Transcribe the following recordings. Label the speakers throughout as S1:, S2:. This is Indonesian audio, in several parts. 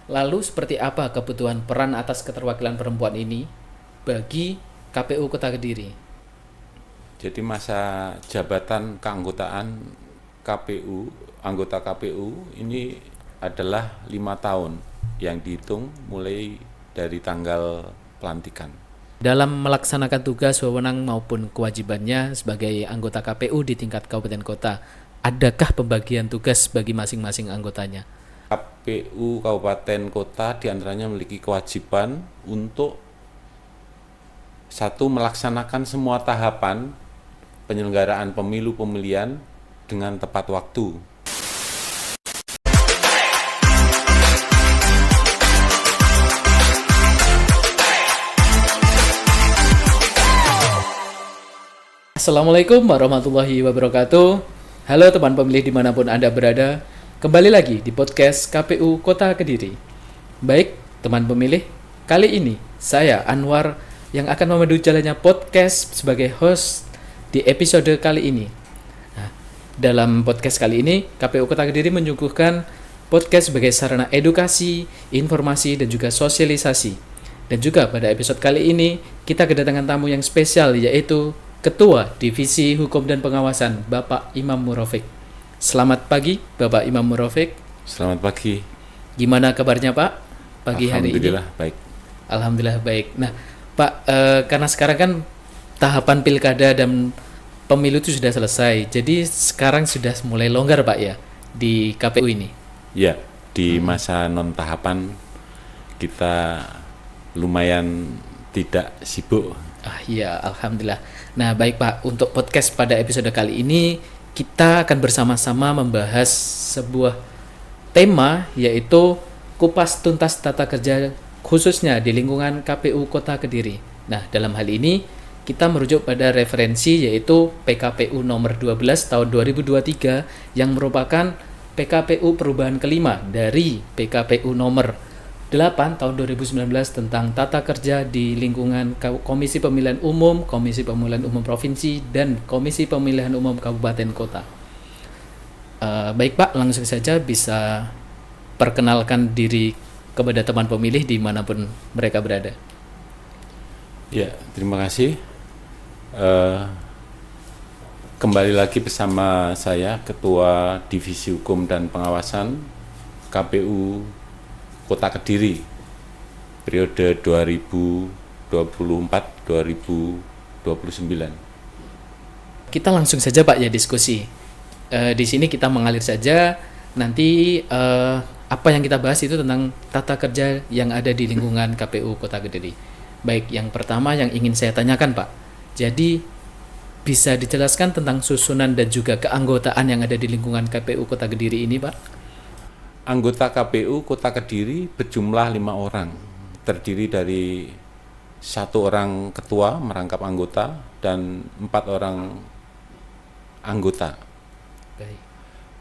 S1: Lalu seperti apa kebutuhan peran atas keterwakilan perempuan ini bagi KPU Kota Kediri?
S2: Jadi masa jabatan keanggotaan KPU, anggota KPU ini adalah 5 tahun yang dihitung mulai dari tanggal pelantikan.
S1: Dalam melaksanakan tugas, wewenang maupun kewajibannya sebagai anggota KPU di tingkat kabupaten kota, adakah pembagian tugas bagi masing-masing anggotanya?
S2: KPU Kabupaten Kota diantaranya memiliki kewajiban untuk satu, melaksanakan semua tahapan penyelenggaraan pemilu pemilihan dengan tepat waktu.
S1: Assalamualaikum warahmatullahi wabarakatuh. Halo teman pemilih dimanapun Anda berada. Kembali lagi di podcast KPU Kota Kediri. Baik teman pemilih, kali ini saya Anwar yang akan memandu jalannya podcast sebagai host di episode kali ini. Nah, dalam podcast kali ini, KPU Kota Kediri menyuguhkan podcast sebagai sarana edukasi, informasi, dan juga sosialisasi. Dan juga pada episode kali ini, kita kedatangan tamu yang spesial, yaitu Ketua Divisi Hukum dan Pengawasan, Bapak Imam Murofik. Selamat pagi, Bapak Imam Murofik.
S2: Selamat pagi.
S1: Gimana kabarnya, Pak? Pagi hari ini?
S2: Alhamdulillah baik.
S1: Alhamdulillah baik. Nah, Pak, karena sekarang kan tahapan pilkada dan pemilu itu sudah selesai, jadi sekarang sudah mulai longgar, Pak, ya, di KPU ini.
S2: Ya, di masa non tahapan kita lumayan tidak sibuk.
S1: Iya, Alhamdulillah. Nah, baik Pak, untuk podcast pada episode kali ini, kita akan bersama-sama membahas sebuah tema, yaitu kupas tuntas tata kerja khususnya di lingkungan KPU Kota Kediri. Nah, dalam hal ini, kita merujuk pada referensi yaitu PKPU nomor 12 tahun 2023 yang merupakan PKPU perubahan kelima dari PKPU nomor 8 tahun 2019 tentang tata kerja di lingkungan Komisi Pemilihan Umum, Komisi Pemilihan Umum Provinsi, dan Komisi Pemilihan Umum Kabupaten Kota. Baik Pak, langsung saja bisa perkenalkan diri kepada teman pemilih dimanapun mereka berada.
S2: Ya, terima kasih. Kembali lagi bersama saya, Ketua Divisi Hukum dan Pengawasan KPU Kota Kediri periode 2024-2029.
S1: Kita langsung saja Pak ya diskusi. Di sini kita mengalir saja. Nanti apa yang kita bahas itu tentang tata kerja yang ada di lingkungan KPU Kota Kediri. Baik, yang pertama yang ingin saya tanyakan Pak. Jadi bisa dijelaskan tentang susunan dan juga keanggotaan yang ada di lingkungan KPU Kota Kediri ini Pak?
S2: Anggota KPU Kota Kediri berjumlah 5 orang, terdiri dari 1 orang ketua merangkap anggota dan 4 orang anggota.
S1: Baik.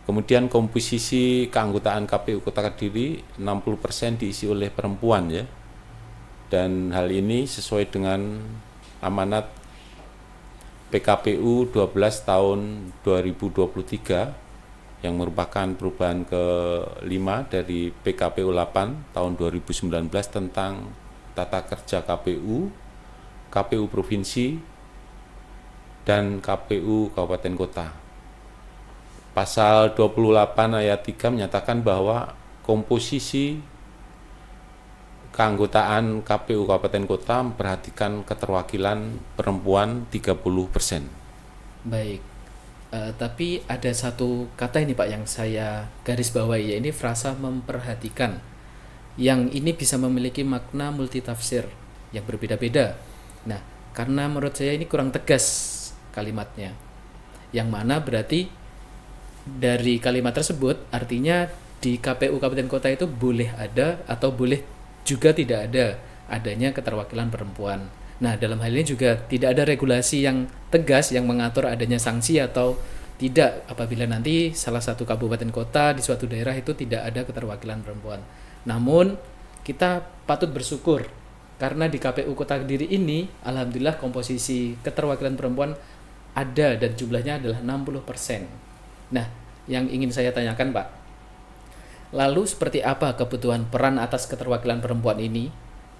S2: Kemudian komposisi keanggotaan KPU Kota Kediri 60% diisi oleh perempuan ya. Dan hal ini sesuai dengan amanat PKPU 12 tahun 2023 yang merupakan perubahan ke-5 dari PKPU 8 tahun 2019 tentang tata kerja KPU, KPU Provinsi, dan KPU Kabupaten Kota. Pasal 28 ayat 3 menyatakan bahwa komposisi keanggotaan KPU Kabupaten Kota memperhatikan keterwakilan perempuan 30%.
S1: Baik. Tapi ada satu kata ini Pak yang saya garis bawahi, ya ini frasa memperhatikan, yang ini bisa memiliki makna multitafsir yang berbeda-beda. Nah, karena menurut saya ini kurang tegas kalimatnya, yang mana berarti dari kalimat tersebut artinya di KPU Kabupaten Kota itu boleh ada atau boleh juga tidak ada adanya keterwakilan perempuan. Nah, dalam hal ini juga tidak ada regulasi yang tegas yang mengatur adanya sanksi atau tidak apabila nanti salah satu kabupaten kota di suatu daerah itu tidak ada keterwakilan perempuan. Namun, kita patut bersyukur karena di KPU Kota Kediri ini, alhamdulillah komposisi keterwakilan perempuan ada dan jumlahnya adalah 60%. Nah, yang ingin saya tanyakan Pak, Lalu seperti apa kebutuhan peran atas keterwakilan perempuan ini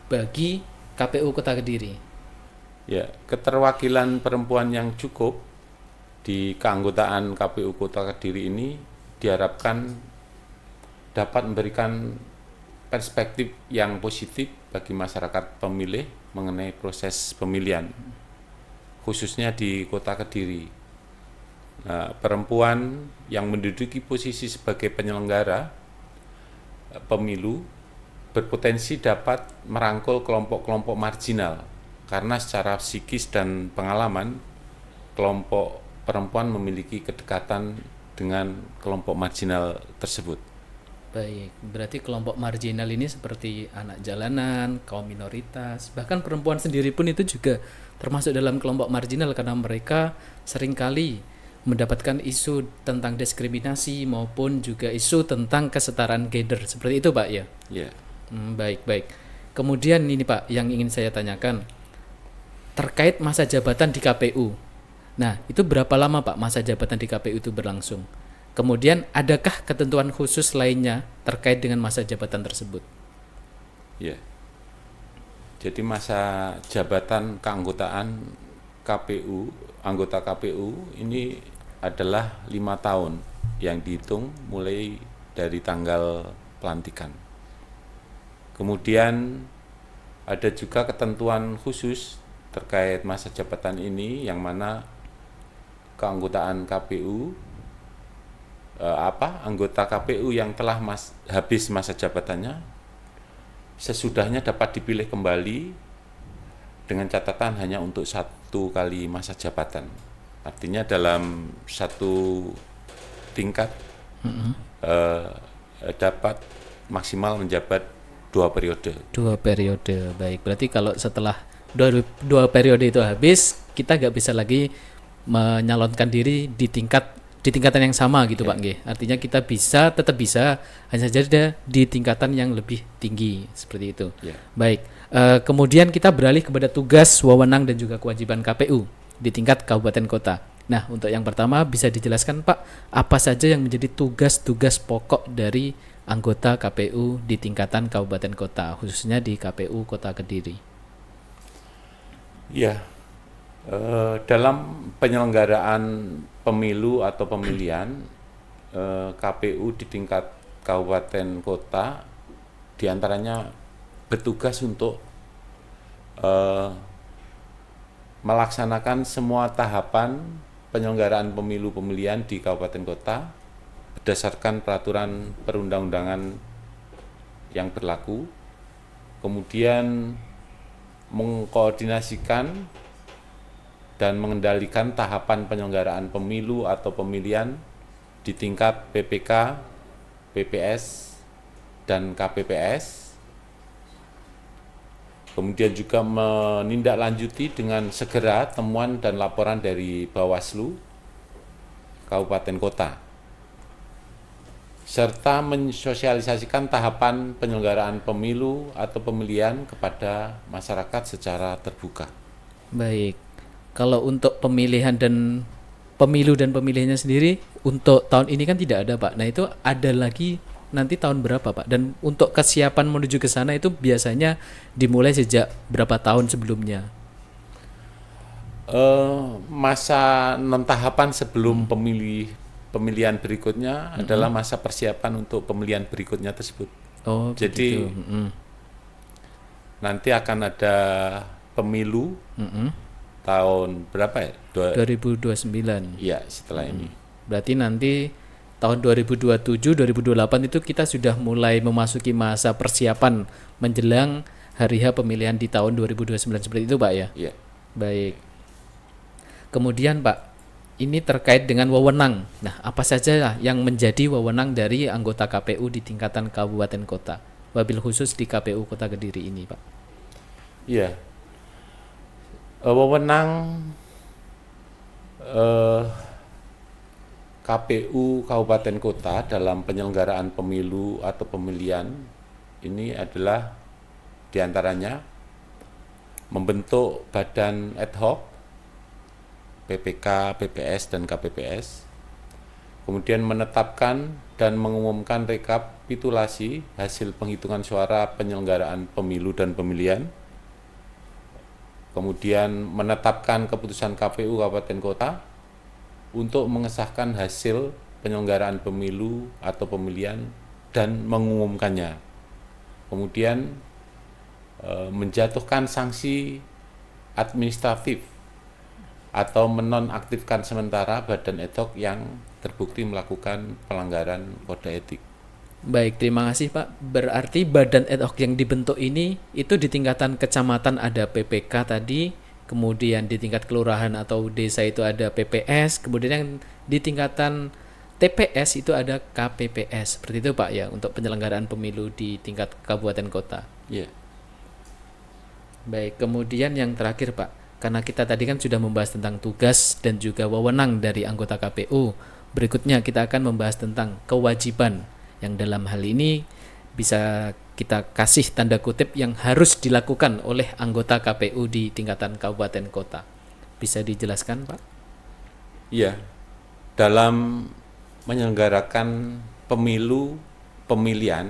S1: bagi KPU Kota Kediri?
S2: Ya, keterwakilan perempuan yang cukup di keanggotaan KPU Kota Kediri ini diharapkan dapat memberikan perspektif yang positif bagi masyarakat pemilih mengenai proses pemilihan, khususnya di Kota Kediri. Nah, perempuan yang menduduki posisi sebagai penyelenggara pemilu berpotensi dapat merangkul kelompok-kelompok marginal karena secara psikis dan pengalaman kelompok perempuan memiliki kedekatan dengan kelompok marginal tersebut.
S1: Baik, berarti kelompok marginal ini seperti anak jalanan, kaum minoritas, bahkan perempuan sendiri pun itu juga termasuk dalam kelompok marginal karena mereka seringkali mendapatkan isu tentang diskriminasi maupun juga isu tentang kesetaraan gender. Seperti itu, Pak, ya?
S2: Ya.
S1: Baik, baik. Kemudian ini, Pak, yang ingin saya tanyakan terkait masa jabatan di KPU. Nah, itu berapa lama, Pak, masa jabatan di KPU itu berlangsung? Kemudian adakah ketentuan khusus lainnya terkait dengan masa jabatan tersebut?
S2: Ya. Jadi masa jabatan keanggotaan KPU, anggota KPU ini adalah 5 tahun yang dihitung mulai dari tanggal pelantikan. Kemudian ada juga ketentuan khusus terkait masa jabatan ini yang mana keanggotaan KPU anggota KPU yang telah habis masa jabatannya sesudahnya dapat dipilih kembali dengan catatan hanya untuk 1 kali masa jabatan. Artinya dalam 1 tingkat dapat maksimal menjabat 2 periode.
S1: 2 periode, baik. Berarti kalau setelah 2 periode itu habis, kita nggak bisa lagi menyalonkan diri di tingkatan yang sama gitu, Pak. Artinya kita tetap bisa, hanya saja di tingkatan yang lebih tinggi seperti itu. Baik. Kemudian kita beralih kepada tugas, wewenang dan juga kewajiban KPU di tingkat kabupaten kota. Nah, untuk yang pertama bisa dijelaskan, Pak, apa saja yang menjadi tugas-tugas pokok dari anggota KPU di tingkatan kabupaten kota, khususnya di KPU Kota Kediri?
S2: Ya. Dalam penyelenggaraan pemilu atau pemilihan KPU di tingkat kabupaten kota diantaranya bertugas untuk melaksanakan semua tahapan penyelenggaraan pemilu pemilihan di kabupaten kota berdasarkan peraturan perundang-undangan yang berlaku, kemudian mengkoordinasikan dan mengendalikan tahapan penyelenggaraan pemilu atau pemilihan di tingkat PPK, PPS, dan KPPS. Kemudian juga menindaklanjuti dengan segera temuan dan laporan dari Bawaslu Kabupaten Kota, serta mensosialisasikan tahapan penyelenggaraan pemilu atau pemilihan kepada masyarakat secara terbuka.
S1: Baik. Kalau untuk pemilihan dan pemilu dan pemilihannya sendiri untuk tahun ini kan tidak ada, Pak. Nah, itu ada lagi nanti tahun berapa, Pak? Dan untuk kesiapan menuju ke sana itu biasanya dimulai sejak berapa tahun sebelumnya?
S2: Masa 6 tahapan sebelum pemilihan berikutnya adalah masa persiapan untuk pemilihan berikutnya tersebut.
S1: Oh,
S2: jadi nanti akan ada pemilu tahun berapa ya?
S1: 2029.
S2: Iya, setelah ini.
S1: Berarti nanti tahun 2027, 2028 itu kita sudah mulai memasuki masa persiapan menjelang hari H pemilihan di tahun 2029 seperti itu, Pak, ya?
S2: Iya.
S1: Baik. Kemudian, Pak, ini terkait dengan wewenang. Nah, apa saja yang menjadi wewenang dari anggota KPU di tingkatan kabupaten kota? Wabil khusus di KPU Kota Kediri ini, Pak.
S2: Iya. Wewenang KPU Kabupaten Kota dalam penyelenggaraan pemilu atau pemilihan ini adalah diantaranya membentuk badan ad hoc PPK, PPS, dan KPPS, kemudian menetapkan dan mengumumkan rekapitulasi hasil penghitungan suara penyelenggaraan pemilu dan pemilihan. Kemudian menetapkan keputusan KPU Kabupaten Kota untuk mengesahkan hasil penyelenggaraan pemilu atau pemilihan dan mengumumkannya. Kemudian menjatuhkan sanksi administratif atau menonaktifkan sementara badan ad hoc yang terbukti melakukan pelanggaran kode etik.
S1: Baik, terima kasih Pak. Berarti badan ad hoc yang dibentuk ini itu di tingkatan kecamatan ada PPK tadi, kemudian di tingkat kelurahan atau desa itu ada PPS, kemudian yang di tingkatan TPS itu ada KPPS. Seperti itu Pak ya, untuk penyelenggaraan pemilu di tingkat kabupaten kota.
S2: Iya.
S1: Baik, kemudian yang terakhir Pak, karena kita tadi kan sudah membahas tentang tugas dan juga wewenang dari anggota KPU. Berikutnya kita akan membahas tentang kewajiban yang dalam hal ini bisa kita kasih tanda kutip yang harus dilakukan oleh anggota KPU di tingkatan kabupaten kota. Bisa dijelaskan Pak?
S2: Iya. Dalam menyelenggarakan pemilu pemilihan,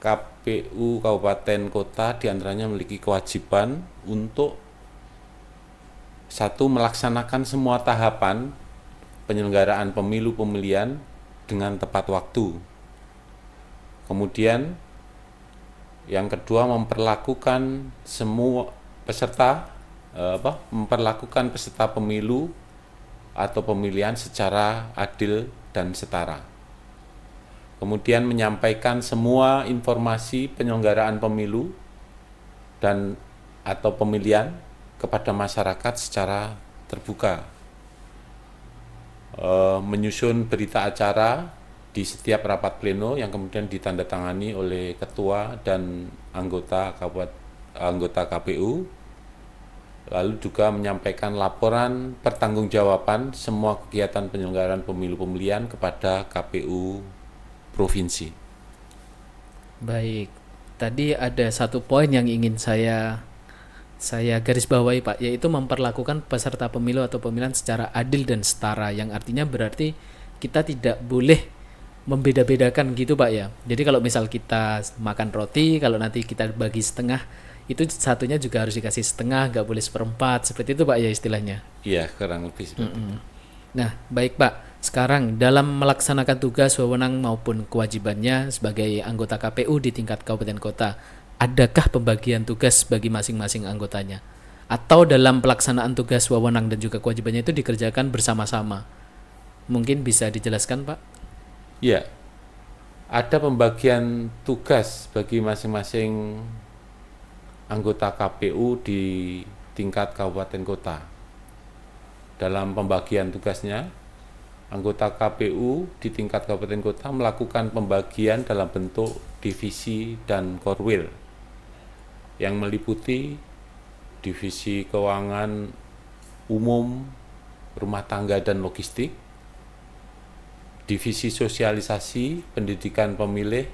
S2: KPU Kabupaten Kota diantaranya memiliki kewajiban untuk satu, melaksanakan semua tahapan penyelenggaraan pemilu pemilihan dengan tepat waktu. Kemudian yang kedua, memperlakukan semua peserta memperlakukan peserta pemilu atau pemilihan secara adil dan setara. Kemudian menyampaikan semua informasi penyelenggaraan pemilu dan atau pemilihan kepada masyarakat secara terbuka. Menyusun berita acara di setiap rapat pleno yang kemudian ditandatangani oleh ketua dan anggota KPU. Lalu juga menyampaikan laporan pertanggungjawaban semua kegiatan penyelenggaraan pemilu pemilihan kepada KPU provinsi.
S1: Baik, tadi ada satu poin yang ingin saya garis bawahi Pak, yaitu memperlakukan peserta pemilu atau pemilihan secara adil dan setara, yang artinya berarti kita tidak boleh membeda-bedakan gitu Pak ya. Jadi kalau misal kita makan roti, kalau nanti kita bagi setengah, itu satunya juga harus dikasih setengah, nggak boleh seperempat, seperti itu Pak ya istilahnya.
S2: Iya, kurang lebih seperti itu.
S1: Nah, baik Pak. Sekarang dalam melaksanakan tugas, wewenang maupun kewajibannya sebagai anggota KPU di tingkat kabupaten kota, adakah pembagian tugas bagi masing-masing anggotanya? Atau dalam pelaksanaan tugas, wewenang dan juga kewajibannya itu dikerjakan bersama-sama? Mungkin bisa dijelaskan Pak?
S2: Iya. Ada pembagian tugas bagi masing-masing anggota KPU di tingkat kabupaten kota. Dalam pembagian tugasnya, anggota KPU di tingkat kabupaten kota melakukan pembagian dalam bentuk divisi dan korwil yang meliputi divisi keuangan umum, rumah tangga dan logistik, divisi sosialisasi, pendidikan pemilih,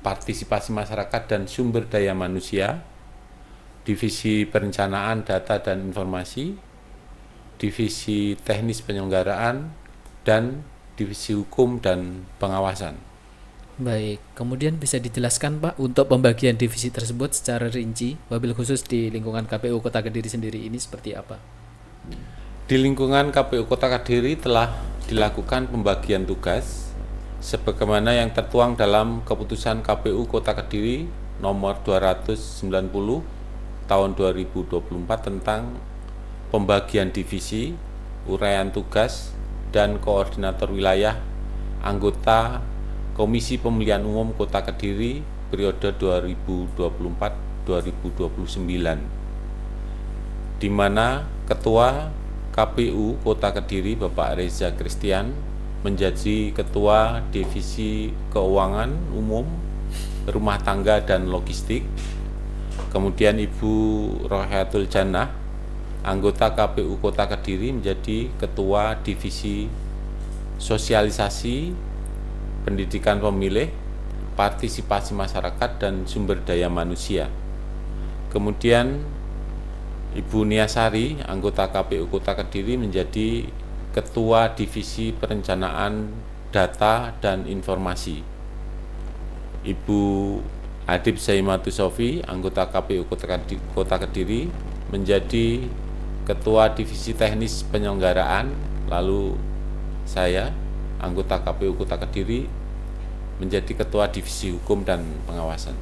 S2: partisipasi masyarakat dan sumber daya manusia, divisi perencanaan data dan informasi, divisi teknis penyelenggaraan, dan divisi hukum dan pengawasan.
S1: Baik, kemudian bisa dijelaskan Pak untuk pembagian divisi tersebut secara rinci, wabil khusus di lingkungan KPU Kota Kediri sendiri ini seperti apa?
S2: Di lingkungan KPU Kota Kediri telah dilakukan pembagian tugas sebagaimana yang tertuang dalam keputusan KPU Kota Kediri nomor 290 tahun 2024 tentang pembagian divisi, uraian tugas, dan koordinator wilayah anggota Komisi Pemilihan Umum Kota Kediri periode 2024-2029, di mana Ketua KPU Kota Kediri Bapak Reza Christian menjadi Ketua Divisi Keuangan Umum, Rumah Tangga dan Logistik. Kemudian Ibu Rohayatul Jannah, anggota KPU Kota Kediri menjadi Ketua Divisi Sosialisasi, Pendidikan Pemilih, Partisipasi Masyarakat dan Sumber Daya Manusia. Kemudian Ibu Niasari, anggota KPU Kota Kediri menjadi Ketua Divisi Perencanaan data dan informasi. Ibu Adib Zaimatu Sofi, anggota KPU Kota Kediri, menjadi Ketua Divisi Teknis Penyelenggaraan, lalu saya, anggota KPU Kota Kediri, menjadi Ketua Divisi Hukum dan Pengawasan.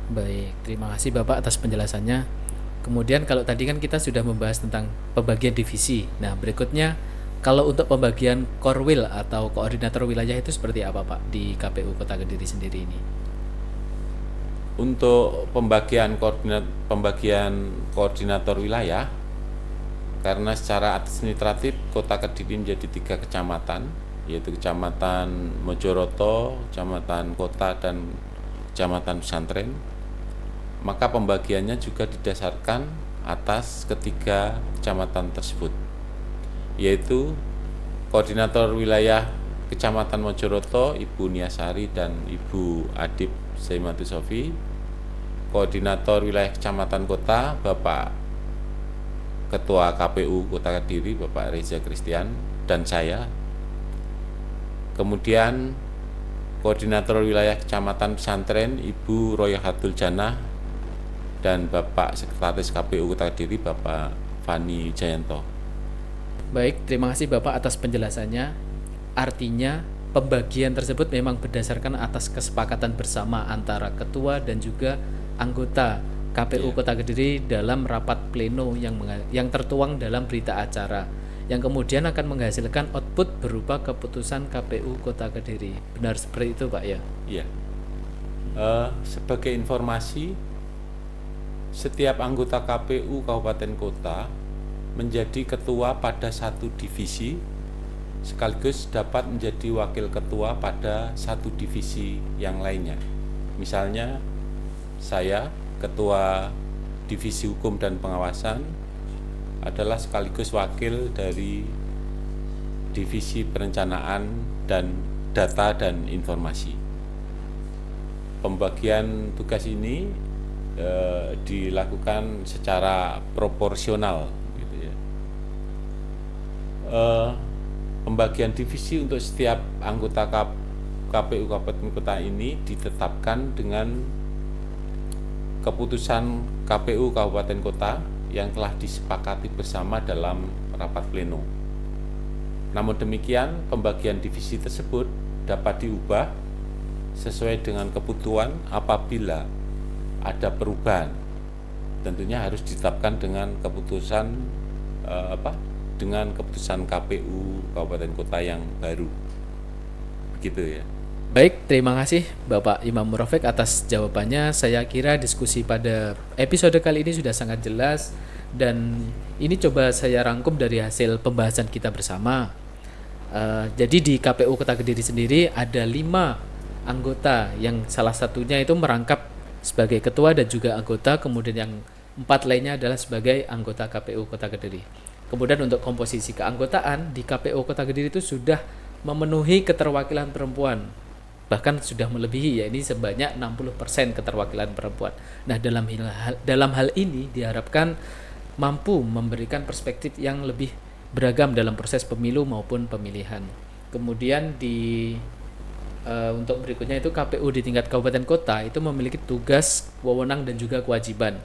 S1: Baik, terima kasih Bapak atas penjelasannya. Kemudian kalau tadi kan kita sudah membahas tentang pembagian divisi. Nah, berikutnya kalau untuk pembagian Korwil atau koordinator wilayah itu seperti apa Pak di KPU Kota Kediri sendiri ini?
S2: Untuk pembagian koordinator wilayah, karena secara administratif Kota Kediri menjadi 3 kecamatan, yaitu Kecamatan Mojoroto, Kecamatan Kota, dan Kecamatan Pesantren, maka pembagiannya juga didasarkan atas ketiga kecamatan tersebut, yaitu koordinator wilayah Kecamatan Mojoroto Ibu Niasari dan Ibu Adib Zaimatu Sofi, koordinator wilayah Kecamatan Kota Bapak Ketua KPU Kota Kediri Bapak Reza Christian dan saya. Kemudian koordinator wilayah Kecamatan Pesantren Ibu Royahatul Jannah dan Bapak Sekretaris KPU Kota Kediri Bapak Fani Jayanto.
S1: Baik, terima kasih Bapak atas penjelasannya. Artinya pembagian tersebut memang berdasarkan atas kesepakatan bersama antara ketua dan juga anggota KPU Kota Kediri dalam rapat pleno yang tertuang dalam berita acara, yang kemudian akan menghasilkan output berupa keputusan KPU Kota Kediri. Benar seperti itu Pak ya?
S2: Iya. Sebagai informasi, setiap anggota KPU Kabupaten Kota menjadi ketua pada satu divisi, sekaligus dapat menjadi wakil ketua pada satu divisi yang lainnya. Misalnya, saya Ketua Divisi Hukum dan Pengawasan adalah sekaligus wakil dari Divisi Perencanaan dan Data dan Informasi. Pembagian tugas ini dilakukan secara proporsional, gitu ya. Pembagian divisi untuk setiap anggota KPU Kabupaten Kota ini ditetapkan dengan keputusan KPU Kabupaten Kota yang telah disepakati bersama dalam rapat pleno. Namun demikian, pembagian divisi tersebut dapat diubah sesuai dengan kebutuhan apabila ada perubahan. Tentunya harus ditetapkan dengan keputusan dengan keputusan KPU Kabupaten Kota yang baru. Begitu ya.
S1: Baik, terima kasih Bapak Imam Murofik atas jawabannya. Saya kira diskusi pada episode kali ini sudah sangat jelas, dan ini coba saya rangkum dari hasil pembahasan kita bersama. Jadi di KPU Kota Kediri sendiri ada 5 anggota, yang salah satunya itu merangkap sebagai ketua dan juga anggota, kemudian yang 4 lainnya adalah sebagai anggota KPU Kota Kediri. Kemudian untuk komposisi keanggotaan di KPU Kota Kediri itu sudah memenuhi keterwakilan perempuan, bahkan sudah melebihi, ya, ini sebanyak 60% keterwakilan perempuan. Nah, dalam hal ini diharapkan mampu memberikan perspektif yang lebih beragam dalam proses pemilu maupun pemilihan. Kemudian untuk berikutnya itu KPU di tingkat kabupaten kota itu memiliki tugas, wewenang dan juga kewajiban.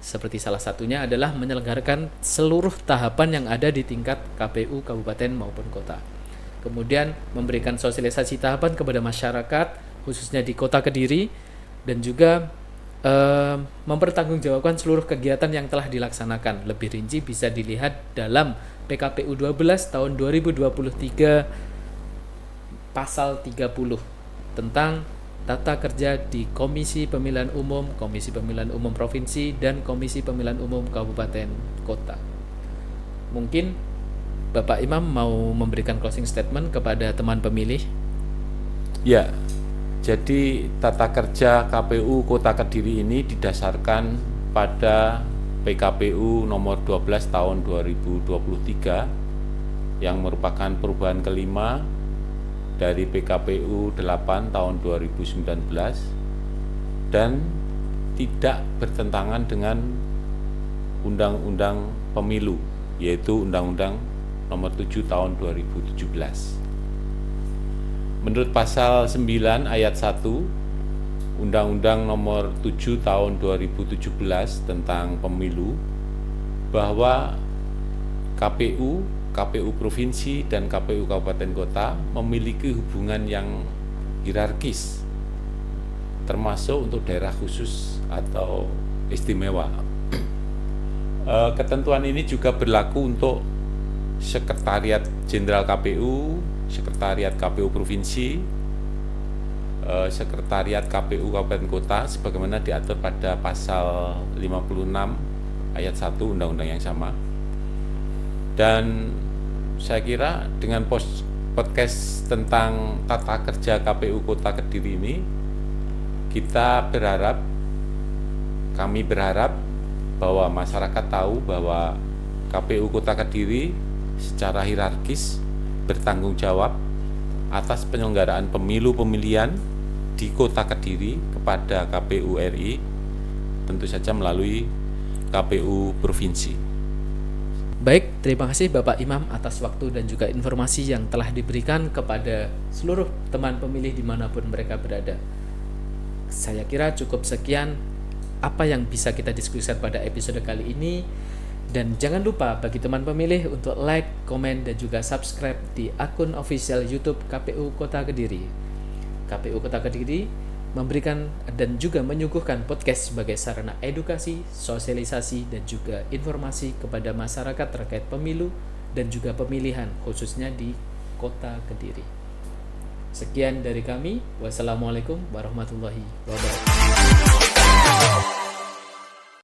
S1: Seperti salah satunya adalah menyelenggarakan seluruh tahapan yang ada di tingkat KPU kabupaten maupun kota. Kemudian memberikan sosialisasi tahapan kepada masyarakat, khususnya di Kota Kediri, dan juga mempertanggungjawabkan seluruh kegiatan yang telah dilaksanakan. Lebih rinci bisa dilihat dalam PKPU 12 tahun 2023 pasal 30 tentang tata kerja di Komisi Pemilihan Umum, Komisi Pemilihan Umum Provinsi, dan Komisi Pemilihan Umum Kabupaten Kota. Mungkin Bapak Imam mau memberikan closing statement kepada teman pemilih?
S2: Ya, jadi tata kerja KPU Kota Kediri ini didasarkan pada PKPU nomor 12 tahun 2023 yang merupakan perubahan kelima dari PKPU 8 tahun 2019 dan tidak bertentangan dengan Undang-Undang Pemilu, yaitu Undang-Undang nomor 7 tahun 2017. menurut pasal 9 ayat 1 Undang-Undang Nomor 7 Tahun 2017 tentang Pemilu, bahwa KPU, KPU Provinsi, dan KPU Kabupaten Kota memiliki hubungan yang hierarkis, termasuk untuk daerah khusus atau istimewa. Ketentuan ini juga berlaku untuk Sekretariat Jenderal KPU, Sekretariat KPU Provinsi, Sekretariat KPU Kabupaten Kota sebagaimana diatur pada pasal 56 ayat 1 undang-undang yang sama. Dan saya kira dengan podcast tentang tata kerja KPU Kota Kediri ini, kami berharap bahwa masyarakat tahu bahwa KPU Kota Kediri secara hierarkis bertanggung jawab atas penyelenggaraan pemilu pemilihan di Kota Kediri kepada KPU RI, tentu saja melalui KPU Provinsi.
S1: Baik, terima kasih Bapak Imam atas waktu dan juga informasi yang telah diberikan kepada seluruh teman pemilih dimanapun mereka berada. Saya kira cukup sekian apa yang bisa kita diskusikan pada episode kali ini. Dan jangan lupa bagi teman pemilih untuk like, komen, dan juga subscribe di akun official YouTube KPU Kota Kediri. KPU Kota Kediri memberikan dan juga menyuguhkan podcast sebagai sarana edukasi, sosialisasi, dan juga informasi kepada masyarakat terkait pemilu dan juga pemilihan khususnya di Kota Kediri. Sekian dari kami. Wassalamualaikum warahmatullahi wabarakatuh.